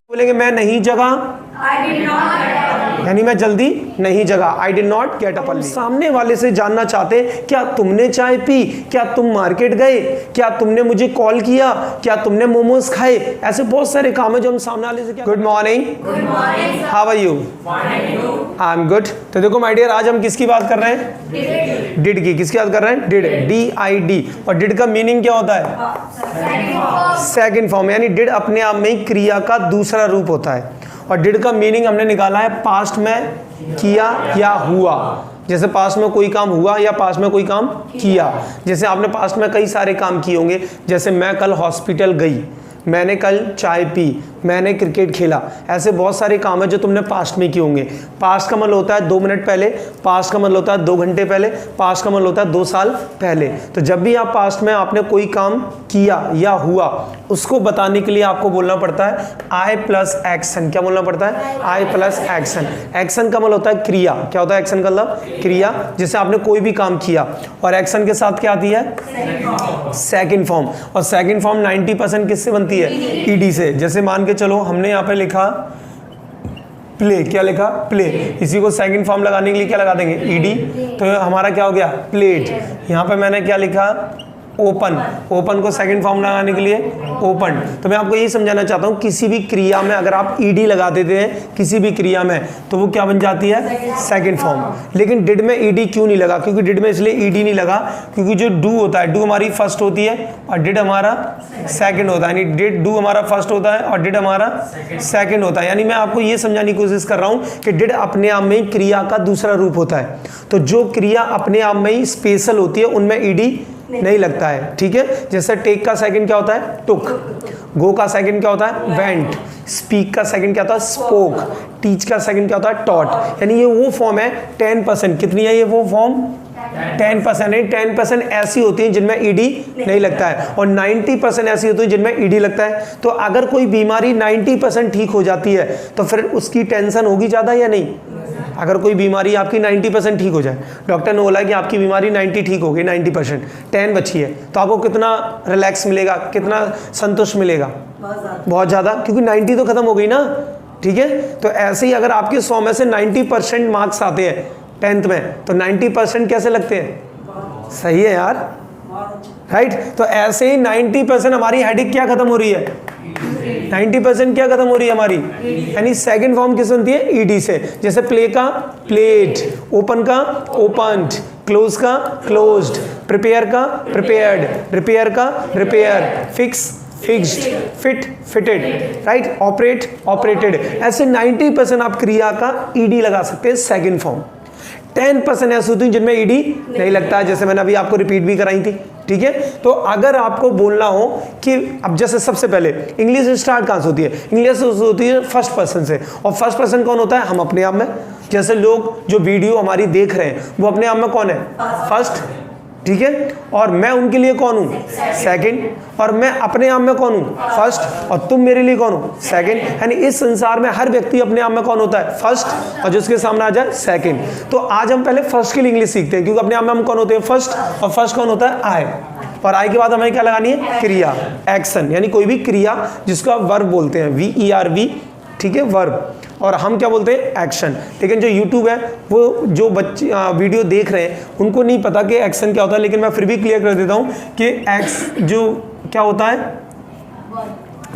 बोलेंगे मैं नहीं जगा, यानी मैं जल्दी नहीं जगा, आई did not gate up early. सामने वाले से जानना चाहते क्या तुमने चाय पी, क्या तुम मार्केट गए, क्या तुमने मुझे कॉल किया, क्या तुमने मोमोज खाए। ऐसे बहुत सारे काम है जो हम सामने वाले से क्या। Good morning, how are you, I am good. तो देखो माय डियर, आज हम किसकी बात कर रहे हैं, डिड की। किसकी बात कर रहे हैं, डिड, DID। और डिड का मीनिंग क्या होता है, सेकंड फॉर्म, यानी डिड अपने आप में ही क्रिया का दूसरा रूप होता है। और डिड का मीनिंग हमने निकाला है पास्ट में किया या हुआ। जैसे पास्ट में कोई काम हुआ या पास्ट में कोई काम किया। जैसे आपने पास्ट में कई सारे काम किए होंगे, जैसे मैं कल हॉस्पिटल गई, मैंने कल चाय पी, मैंने क्रिकेट खेला। ऐसे बहुत सारे काम है जो तुमने पास्ट में किए होंगे। पास्ट का मतलब होता है 2 मिनट पहले, पास्ट का मतलब होता है 2 घंटे पहले, पास्ट का मतलब होता है 2 साल पहले। तो जब भी आप पास्ट में आपने कोई काम किया या हुआ, उसको बताने के लिए आपको बोलना पड़ता है आई प्लस एक्शन। क्या बोलना पड़ता है, आई प्लस एक्शन। एक्शन का मतलब होता है क्रिया। क्या होता है एक्शन का मतलब, क्रिया। जैसे आपने कोई भी काम किया और एक्शन के साथ क्या आती है, सेकंड फॉर्म। और सेकंड फॉर्म 90% किससे बनती है, ईडी से। जैसे मान के चलो हमने यहाँ पे लिखा प्ले, क्या लिखा, प्ले। इसी को सेकंड फॉर्म लगाने के लिए क्या लगा देंगे, ईडी। तो हमारा क्या हो गया, प्लेट। यहाँ पे मैंने क्या लिखा, ओपन। ओपन को सेकंड फॉर्म लगाने के लिए ओपन। तो मैं आपको यही समझाना चाहता हूँ, किसी भी क्रिया में अगर आप ईडी लगा देते हैं किसी भी क्रिया में, तो वो क्या बन जाती है, सेकंड फॉर्म। लेकिन डिड में ईडी क्यों नहीं लगा, क्योंकि डिड में इसलिए ईडी नहीं लगा क्योंकि जो डू होता है, डू हमारी फर्स्ट होती है और डिड हमारा सेकंड होता है। यानी डिड, डू हमारा फर्स्ट होता है और डिड हमारा सेकंड होता है। यानी मैं आपको ये समझाने की कोशिश कर रहा हूँ कि डिड अपने आप में क्रिया का दूसरा रूप होता है। तो जो क्रिया अपने आप में ही स्पेशल होती है उनमें ईडी नहीं लगता है, ठीक है। जैसे टेक का सेकंड क्या होता है, टुक। गो का सेकंड क्या होता है, वेंट। स्पीक का सेकंड क्या होता है, स्पोक। टीच का सेकंड क्या होता है, टॉट। यानी ये वो फॉर्म है 10%। कितनी है ये वो फॉर्म, 10%। है 10% ऐसी होती है जिनमें ईडी नहीं लगता है और 90% ऐसी होती है जिनमें ईडी लगता है। तो अगर कोई बीमारी 90% ठीक हो जाती है तो फिर उसकी टेंशन होगी ज़्यादा या नहीं। अगर कोई बीमारी आपकी 90% ठीक हो जाए, डॉक्टर ने बोला कि आपकी बीमारी 90 ठीक हो गई, 90%, 10 बची है, तो आपको कितना रिलैक्स मिलेगा, कितना संतुष्ट मिलेगा, बहुत ज़्यादा, क्योंकि 90 तो खत्म हो गई ना, ठीक है। तो ऐसे ही अगर आपके 100 में से 90% मार्क्स आते हैं 10th में, तो 90% कैसे लगते हैं, सही है यार, राइट। तो ऐसे ही 90% हमारी हेडेक क्या खत्म हो रही है, 90% क्या खत्म हो रही है हमारी, यानी सेकंड फॉर्म किस बनती है, ईडी से। जैसे प्ले का प्लेड, ओपन का ओपन्ड, क्लोज का क्लोज्ड, प्रिपेयर का प्रिपेयर्ड, रिपेयर का repair, fix fixed, fit fitted, right, operate operated. ऐसे 90% आप क्रिया का ईडी लगा सकते हैं सेकंड फॉर्म। 10% ऐसी होती है जिनमें ईडी नहीं लगता है, जैसे मैंने अभी आपको रिपीट भी कराई थी, ठीक है। तो अगर आपको बोलना हो कि अब जैसे सबसे पहले इंग्लिश स्टार्ट कहाँ से होती है, इंग्लिश होती है फर्स्ट पर्सन से। और फर्स्ट पर्सन कौन होता है, हम अपने आप में। जैसे लोग जो वीडियो हमारी देख रहे हैं वो अपने आप में कौन है, फर्स्ट, ठीक है। और मैं उनके लिए कौन हूँ, सेकंड। और मैं अपने आप में कौन हूँ, फर्स्ट। और तुम मेरे लिए कौन हो, सेकंड। यानी इस संसार में हर व्यक्ति अपने आप में कौन होता है, फर्स्ट, और जिसके सामने आ जाए सेकंड। तो आज हम पहले फर्स्ट के लिए इंग्लिश सीखते हैं, क्योंकि अपने आप में हम कौन होते हैं, फर्स्ट। और फर्स्ट कौन होता है, आई। और आई के बाद हमें क्या लगानी है, क्रिया, एक्शन। यानी कोई भी क्रिया जिसको आप वर्ब बोलते हैं, VERB, ठीक है, वर्ब। और हम क्या बोलते हैं, एक्शन। लेकिन जो YouTube है, वो जो बच्चे वीडियो देख रहे हैं उनको नहीं पता कि एक्शन क्या होता है, लेकिन मैं फिर भी क्लियर कर देता हूँ कि एक्स जो क्या होता है,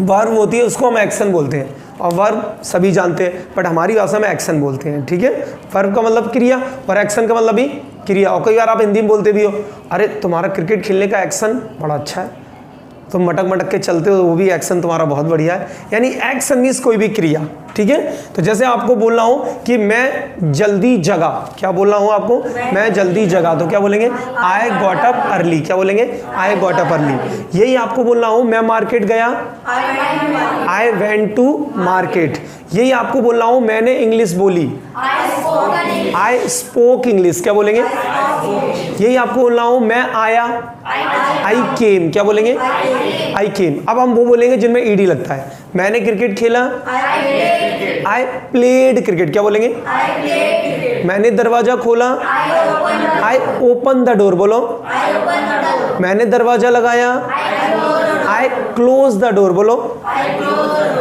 वर्ब होती है, उसको हम एक्शन बोलते हैं। और वर्ब सभी जानते हैं, बट हमारी भाषा में एक्शन बोलते हैं, ठीक है। वर्ब का मतलब क्रिया और एक्शन का मतलब भी क्रिया। और कई बार आप हिंदी में बोलते भी हो, अरे तुम्हारा क्रिकेट खेलने का एक्शन बड़ा अच्छा है, तुम मटक मटक के चलते हो, वो भी एक्शन तुम्हारा बहुत बढ़िया है। यानी एक्शन मीन्स कोई भी क्रिया, ठीक है। तो जैसे आपको बोलना हो कि मैं जल्दी जगा, क्या बोलना हो आपको, मैं जल्दी जगा, तो क्या बोलेंगे, आई गॉट अप अर्ली। क्या बोलेंगे, आई गॉट अप अर्ली। यही आपको बोलना हो, मैं मार्केट गया, आई वेंट टू मार्केट। यही आपको बोलना हो, मैंने इंग्लिश बोली, आई स्पोक इंग्लिश। क्या बोलेंगे, यही आपको बोलना हो, मैं आया, आई केम। क्या बोलेंगे, आई केम। अब हम वो बोलेंगे जिनमें ईडी लगता है। मैंने क्रिकेट खेला, आई प्लेड क्रिकेट। क्या बोलेंगे, मैंने दरवाजा खोला, आई ओपन द डोर। बोलो, मैंने दरवाजा लगाया, आई क्लोज द डोर, बोलो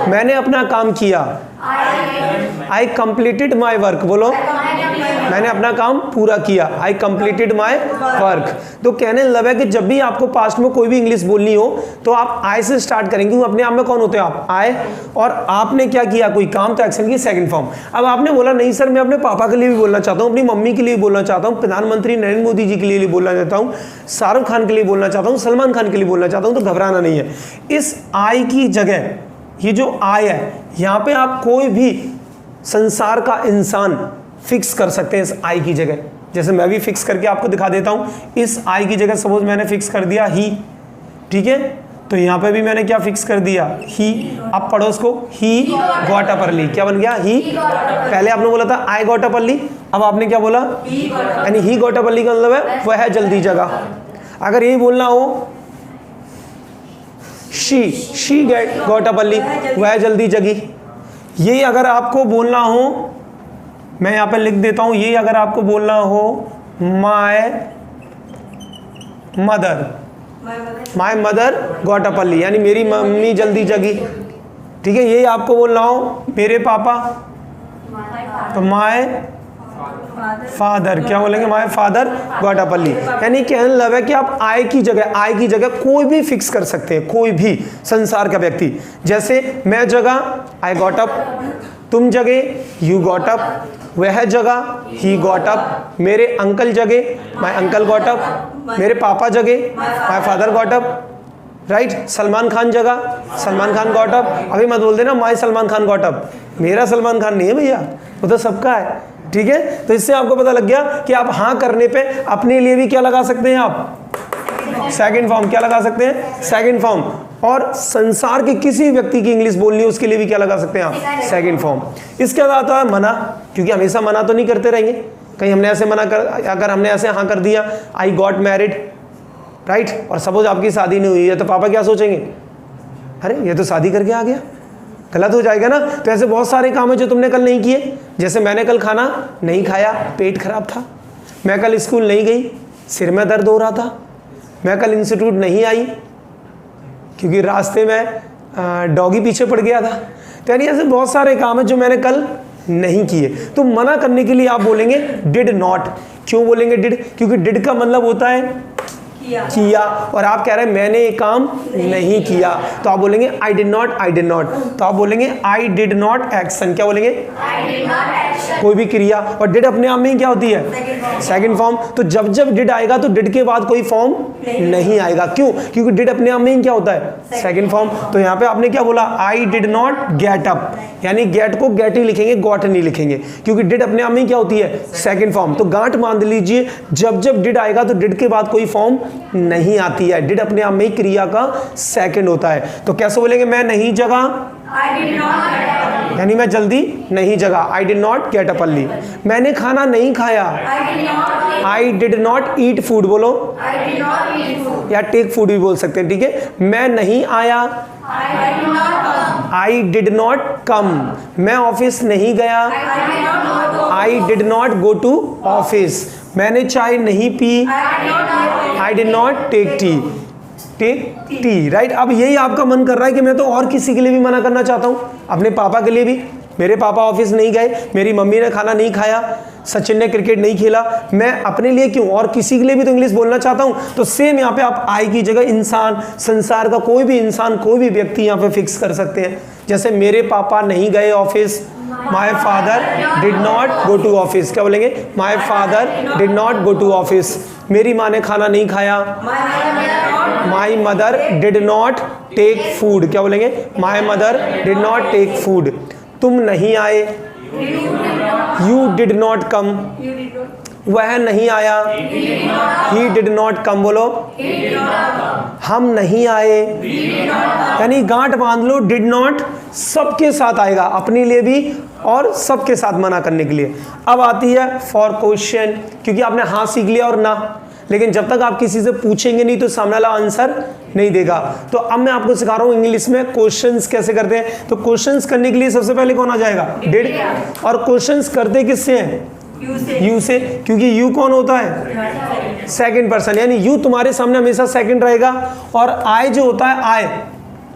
मैंने अपना काम किया। आई कंप्लीटेड माई वर्क, बोलो मैंने अपना काम पूरा किया। I completed my work. तो कहने लग है कि जब भी आपको पास्ट में कोई भी इंग्लिश बोलनी हो तो आप आई से स्टार्ट करेंगे। अपने आप में कौन होते हो आप? आई। और आपने क्या किया? कोई काम, तो एक्शन की सेकंड फॉर्म। अब आपने बोला नहीं सर मैं अपने पापा के लिए भी बोलना चाहता हूँ, अपनी मम्मी के लिए भी बोलना चाहता हूँ, प्रधानमंत्री नरेंद्र मोदी जी के लिए भी बोलना चाहता हूँ, शाहरुख खान के लिए बोलना चाहता हूँ, सलमान खान के लिए बोलना चाहता हूँ, तो घबराना नहीं है। इस आई की जगह ये जो आई है यहाँ पे आप कोई भी संसार का इंसान फिक्स कर सकते हैं इस आई की जगह। जैसे मैं भी फिक्स करके आपको दिखा देता हूं। इस आई की जगह सपोज मैंने फिक्स कर दिया ही, ठीक है, तो यहां पे भी मैंने क्या फिक्स कर दिया? ही। अब पढ़ो उसको, ही गॉट अप अर्ली। क्या बन गया? ही। पहले आपने बोला था आई गॉट अप अर्ली, अब आपने क्या बोला? यानी ही गॉट अप अर्ली का मतलब है वह जल्दी जगा। अगर यही बोलना हो शी गॉट अप अर्ली, वह जल्दी जगी। ये अगर आपको बोलना हो, मैं यहाँ पे लिख देता हूँ, ये अगर आपको बोलना हो my mother got up early, यानी मेरी मम्मी जल्दी जगी, ठीक है। ये आपको बोलना हो मेरे पापा, तो माय फादर, क्या बोलेंगे? My father got up early. यानी कहने लगा है कि आप आई की जगह कोई भी फिक्स कर सकते हैं, कोई भी संसार का व्यक्ति। जैसे मैं जगा, आई गॉट अप, तुम जगे, यू गॉट अप, वह जगह, ही गॉट अप, मेरे अंकल जगे, माय अंकल गॉट अप, मेरे पापा जगे, my father got up, right. Salman Khan जगह, सलमान खान गॉट अप। अभी मत बोल देना my Salman Khan got up, मेरा सलमान खान नहीं है भैया, वो तो सबका है, ठीक है। तो इससे आपको पता लग गया कि आप हाँ करने पे अपने लिए भी क्या लगा सकते हैं? आप सेकंड फॉर्म। क्या लगा सकते हैं? Second form. और संसार के किसी व्यक्ति की इंग्लिश बोलनी है उसके लिए भी क्या लगा सकते हैं आप? Second form. इसके बाद आता है मना, क्योंकि हमेशा मना तो नहीं करते रहेंगे, कहीं हमने ऐसे मना कर, अगर हमने ऐसे हाँ कर दिया आई गॉट मैरिड, राइट, और सपोज आपकी शादी नहीं हुई है तो पापा क्या सोचेंगे? अरे ये तो शादी करके आ गया, गलत हो जाएगा ना। तो ऐसे बहुत सारे काम है जो तुमने कल नहीं किए। जैसे मैंने कल खाना नहीं खाया, पेट खराब था। मैं कल स्कूल नहीं गई, सिर में दर्द हो रहा था। मैं कल इंस्टीट्यूट नहीं आई क्योंकि रास्ते में डॉगी पीछे पड़ गया था। तो यानी ऐसे बहुत सारे काम है जो मैंने कल नहीं किए। तो मना करने के लिए आप बोलेंगे डिड नॉट। क्यों बोलेंगे डिड? क्योंकि डिड का मतलब होता है किया, और आप कह रहे हैं मैंने ये काम नहीं किया, तो आप बोलेंगे आई did not, I did not. तो आप बोलेंगे आई डिड नॉट एक्शन। क्या बोलेंगे? कोई भी क्रिया। और डिड अपने आप में ही क्या होती है? Second form. तो जब जब डिड आएगा तो डिड के बाद कोई फॉर्म नहीं आएगा। क्यों? क्योंकि डिड अपने आप में ही क्या होता है? Second form. तो यहाँ पे आपने क्या बोला? आई डिड नॉट गेट अप, यानी गेट को गेट ही लिखेंगे, गॉट नहीं लिखेंगे, क्योंकि डिड अपने आप में ही क्या होती है? Second form. तो गांठ बांध लीजिए, जब जब डिड आएगा तो डिड के बाद कोई फॉर्म नहीं आती है। डिड अपने आप में ही क्रिया का सेकंड होता है। तो कैसे बोलेंगे? मैं नहीं जगा, यानी मैं जल्दी नहीं जगा, आई did not gate up early. मैंने खाना नहीं खाया, आई डिड नॉट ईट फूड, बोलो, या टेक फूड भी बोल सकते हैं, ठीक है। मैं नहीं आया, आई डिड नॉट कम। मैं ऑफिस नहीं गया, I did not go to office. मैंने चाय नहीं पी, I did not take tea, right. अब यही आपका मन कर रहा है कि मैं तो और किसी के लिए भी मना करना चाहता हूँ, अपने पापा के लिए भी। मेरे पापा ऑफिस नहीं गए, मेरी मम्मी ने खाना नहीं खाया, सचिन ने क्रिकेट नहीं खेला, मैं अपने लिए क्यों और किसी के लिए भी तो इंग्लिश बोलना चाहता हूँ। तो सेम यहाँ पे आप आई की जगह इंसान, संसार का कोई भी इंसान, कोई भी व्यक्ति यहाँ पे फिक्स कर सकते हैं। जैसे मेरे पापा नहीं गए office, my father did not go to office. क्या बोलेंगे? My father did not go to office. मेरी माँ ने खाना नहीं खाया, my mother did not take food. क्या बोलेंगे? My mother did not take food. तुम नहीं आए, यू डिड नॉट कम। वह नहीं आया, ही डिड नॉट कम, बोलो। हम नहीं आए, यानी गांठ बांध लो, डिड नॉट सबके साथ आएगा, अपने लिए भी और सबके साथ मना करने के लिए। अब आती है फॉर क्वेश्चन, क्योंकि आपने हाँ सीख लिया और ना, लेकिन जब तक आप किसी से पूछेंगे नहीं तो सामने वाला आंसर नहीं देगा। तो अब मैं आपको सिखा रहा हूँ इंग्लिश में क्वेश्चंस कैसे करते हैं। तो क्वेश्चंस करने के लिए सबसे पहले कौन आ जाएगा? डिड। और क्वेश्चंस करते किससे हैं? यू से, क्योंकि यू कौन होता है? सेकंड पर्सन, यानी यू तुम्हारे सामने हमेशा सेकंड रहेगा। और आई जो होता है,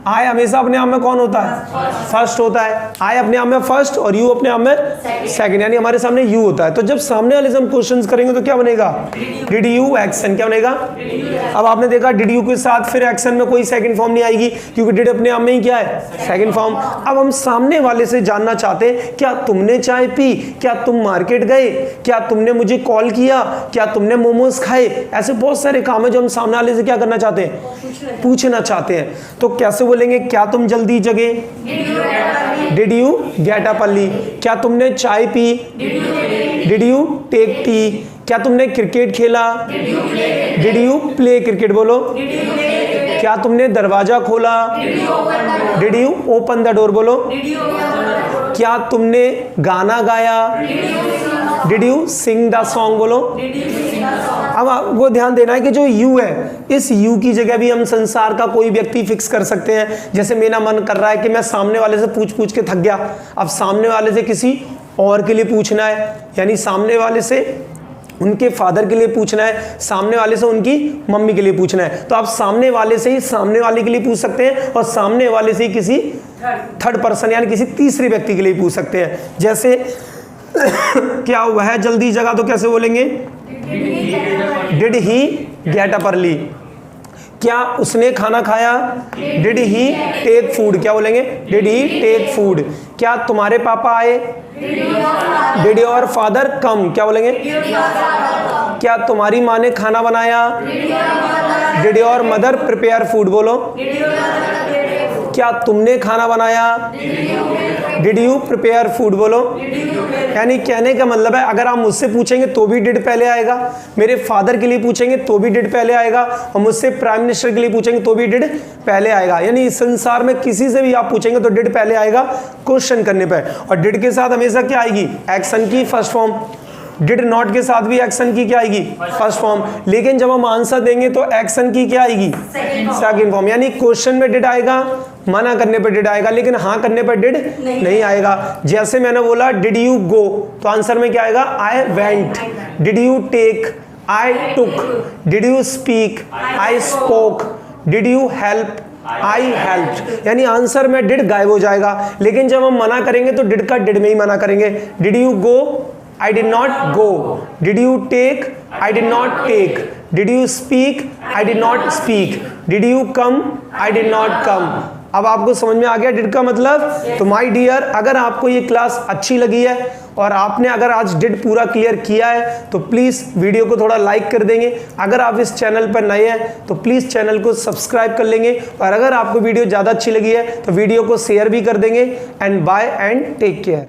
आई हमेशा अपने आप में कौन होता है? फर्स्ट होता है। आई अपने आप में फर्स्ट और यू अपने आप में सेकंड, यानी हमारे सामने यू होता है। तो जब सामने वाले से हम क्वेश्चंस करेंगे तो क्या बनेगा? डिड यू एक्शन, क्या बनेगा? अब आपने देखा डिड यू के साथ फिर एक्शन में कोई सेकंड फॉर्म नहीं आएगी, क्योंकि डिड अपने आप में ही क्या है? Second form. अब हम सामने वाले से जानना चाहते हैं, क्या तुमने चाय पी? क्या तुम मार्केट गए? क्या तुमने मुझे कॉल किया? क्या तुमने मोमोज खाए? ऐसे बहुत सारे काम है जो हम सामने वाले से क्या करना चाहते हैं? पूछना चाहते हैं। तो कैसे बोलेंगे? क्या तुम जल्दी जगे? Did you get up early? क्या तुमने चाय पी? Did you take tea? क्या तुमने क्रिकेट खेला? Did you play cricket? बोलो। क्या तुमने दरवाजा खोला? Did you open the door? बोलो। क्या तुमने गाना गाया? Did you sing the song? बोलो। अब आपको ध्यान देना है कि जो यू है, इस यू की जगह भी हम संसार का कोई व्यक्ति फिक्स कर सकते हैं। जैसे मेरा मन कर रहा है कि मैं सामने वाले से पूछ पूछ के थक गया, अब सामने वाले से किसी और के लिए पूछना है, यानी सामने वाले से उनके फादर के लिए पूछना है, सामने वाले से उनकी मम्मी के लिए पूछना है। तो आप सामने वाले से ही सामने वाले के लिए पूछ सकते हैं और सामने वाले से ही किसी थर्ड पर्सन यानी किसी तीसरे व्यक्ति के लिए पूछ सकते हैं। जैसे क्या वह जल्दी जगा, तो कैसे बोलेंगे? Did he get up early? क्या उसने खाना खाया? Did he take food? क्या बोलेंगे? Did he take food? क्या तुम्हारे पापा आए? Did your father come? क्या बोलेंगे? क्या तुम्हारी माँ ने खाना बनाया? Did your mother prepare food? बोलो। क्या तुमने खाना बनाया? Did you prepare food? बोलो। यानी कहने का मतलब है, अगर आप मुझसे पूछेंगे तो भी डिड पहले आएगा, मेरे फादर के लिए पूछेंगे तो भी डिड पहले आएगा, और मुझसे प्राइम मिनिस्टर के लिए पूछेंगे तो भी डिड पहले आएगा। यानी इस संसार में किसी से भी आप पूछेंगे तो डिड पहले आएगा क्वेश्चन करने पर। और डिड के साथ हमेशा क्या आएगी? एक्शन की फर्स्ट फॉर्म। डिड नॉट के साथ भी एक्शन की क्या आएगी? First form. लेकिन जब हम आंसर देंगे तो एक्शन की क्या आएगी? Second form. यानी क्वेश्चन में डिड आएगा, मना करने पर डिड आएगा, लेकिन हाँ करने पर डिड नहीं आएगा। जैसे मैंने बोला डिड यू गो, तो आंसर में क्या आएगा? I went. Did you take? I took. Did you speak? I spoke. Did you help? I helped. यानी आंसर में डिड गायब हो जाएगा। लेकिन जब हम मना करेंगे तो डिड का डिड में ही मना करेंगे। Did you go? I did not go. Did you take? I did not take. Did you speak? I did not speak. Did you come? I did not come. अब आपको समझ में आ गया डिड का मतलब? तो माय डियर, अगर आपको ये क्लास अच्छी लगी है और आपने अगर आज डिड पूरा क्लियर किया है तो प्लीज़ वीडियो को थोड़ा लाइक कर देंगे। अगर आप इस चैनल पर नए हैं तो प्लीज़ चैनल को सब्सक्राइब कर लेंगे, और अगर आपको वीडियो ज़्यादा अच्छी लगी है तो वीडियो को शेयर भी कर देंगे। And bye and take care.